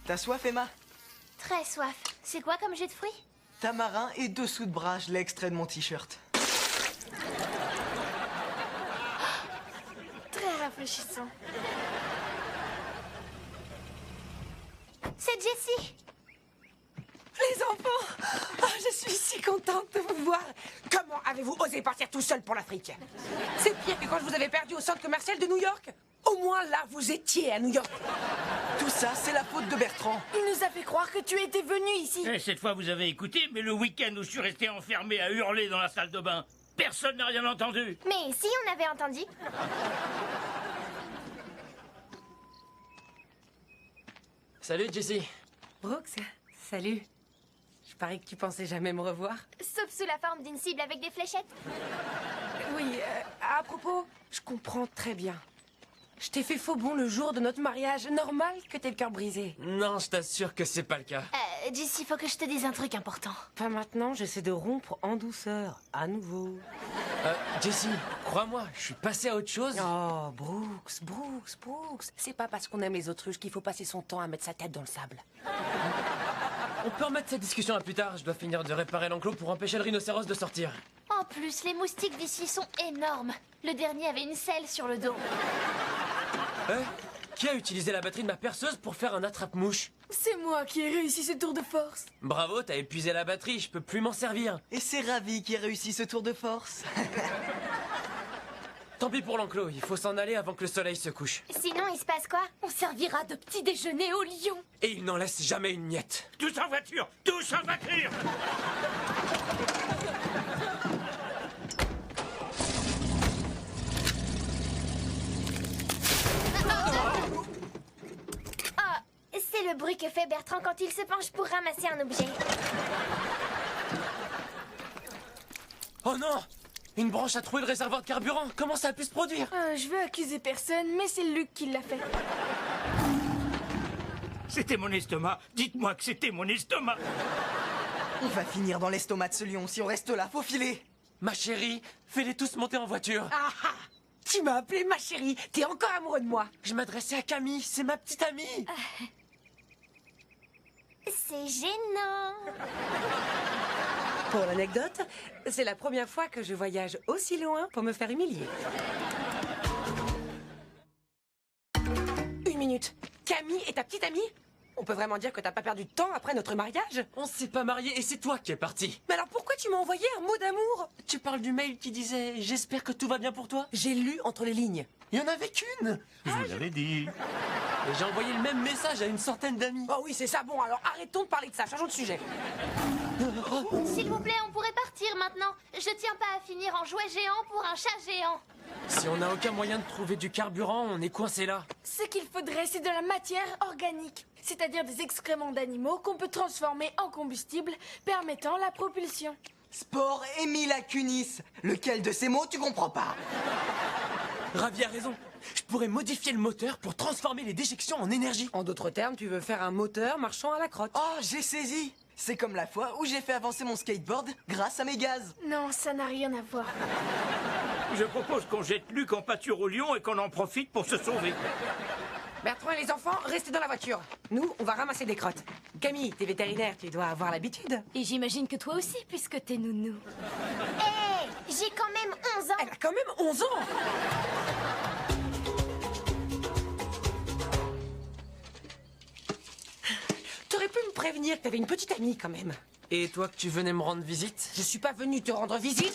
T'as soif, Emma? Très soif. C'est quoi comme jus de fruits? Tamarin et dessous de bras, je l'ai extrait de mon t-shirt. Très rafraîchissant. C'est Jessie. Les enfants, oh, je suis si contente de vous voir. Comment avez-vous osé partir tout seul pour l'Afrique? C'est pire que quand je vous avais perdu au centre commercial de New York. Au moins là, vous étiez à New York. Tout ça, c'est la faute de Bertrand. Il nous a fait croire que tu étais venu ici. Et cette fois, vous avez écouté, mais le week-end où je suis resté enfermé à hurler dans la salle de bain, personne n'a rien entendu. Mais si on avait entendu. Salut, Jessie. Brooks, salut. Je parie que tu pensais jamais me revoir. Sauf sous la forme d'une cible avec des fléchettes. Oui, à propos, je comprends très bien. Je t'ai fait faux bon le jour de notre mariage. Normal que t'aies le cœur brisé. Non, je t'assure que c'est pas le cas. Jessie, faut que je te dise un truc important. Pas maintenant, j'essaie de rompre en douceur, à nouveau. Jessie, crois-moi, je suis passé à autre chose. Oh, Brooks. C'est pas parce qu'on aime les autruches qu'il faut passer son temps à mettre sa tête dans le sable. On peut remettre cette discussion à plus tard. Je dois finir de réparer l'enclos pour empêcher le rhinocéros de sortir. En plus, les moustiques d'ici sont énormes. Le dernier avait une selle sur le dos. Qui a utilisé la batterie de ma perceuse pour faire un attrape-mouche? C'est moi qui ai réussi ce tour de force. Bravo, t'as épuisé la batterie, je peux plus m'en servir. Et c'est Ravi qui a réussi ce tour de force. Tant pis pour l'enclos, il faut s'en aller avant que le soleil se couche. Sinon, il se passe quoi? On servira de petit déjeuner au lion. Et il n'en laisse jamais une miette. Tous en voiture. Tous en voiture. C'est le bruit que fait Bertrand quand il se penche pour ramasser un objet. Oh non! Une branche a troué le réservoir de carburant. Comment ça a pu se produire? Je veux accuser personne, mais c'est Luc qui l'a fait. C'était mon estomac. Dites-moi que c'était mon estomac. On va finir dans l'estomac de ce lion. Si on reste là, faut filer. Ma chérie, fais-les tous monter en voiture. Ah! Tu m'as appelé ma chérie. T'es encore amoureux de moi. Je m'adressais à Camille, c'est ma petite amie. C'est gênant. Pour l'anecdote, c'est la première fois que je voyage aussi loin pour me faire humilier. Une minute. Camille est ta petite amie? On peut vraiment dire que t'as pas perdu de temps après notre mariage? On s'est pas mariés et c'est toi qui es parti. Mais alors pourquoi tu m'as envoyé un mot d'amour? Tu parles du mail qui disait « J'espère que tout va bien pour toi ». J'ai lu entre les lignes. Il y en avait qu'une. Je vous l'avais dit. Et j'ai envoyé le même message à une centaine d'amis. Oh oui, c'est ça. Bon, alors arrêtons de parler de ça. Changeons de sujet. S'il vous plaît, on pourrait partir maintenant. Je tiens pas à finir en jouet géant pour un chat géant. Si on n'a aucun moyen de trouver du carburant, on est coincé là. Ce qu'il faudrait, c'est de la matière organique, c'est-à-dire des excréments d'animaux qu'on peut transformer en combustible, permettant la propulsion. Sport Émile Cunis. Lequel de ces mots tu comprends pas? Ravi a raison. Je pourrais modifier le moteur pour transformer les déjections en énergie. En d'autres termes, tu veux faire un moteur marchant à la crotte. Oh, j'ai saisi. C'est comme la fois où j'ai fait avancer mon skateboard grâce à mes gaz. Non, ça n'a rien à voir. Je propose qu'on jette Luc en pâture au lion et qu'on en profite pour se sauver. Bertrand et les enfants, restez dans la voiture. Nous, on va ramasser des crottes. Camille, t'es vétérinaire, tu dois avoir l'habitude. Et j'imagine que toi aussi, puisque t'es nounou. Hé, j'ai quand même 11 ans. Elle a quand même 11 ans. T'aurais pu me prévenir que t'avais une petite amie quand même. Et toi que tu venais me rendre visite? Je suis pas venue te rendre visite.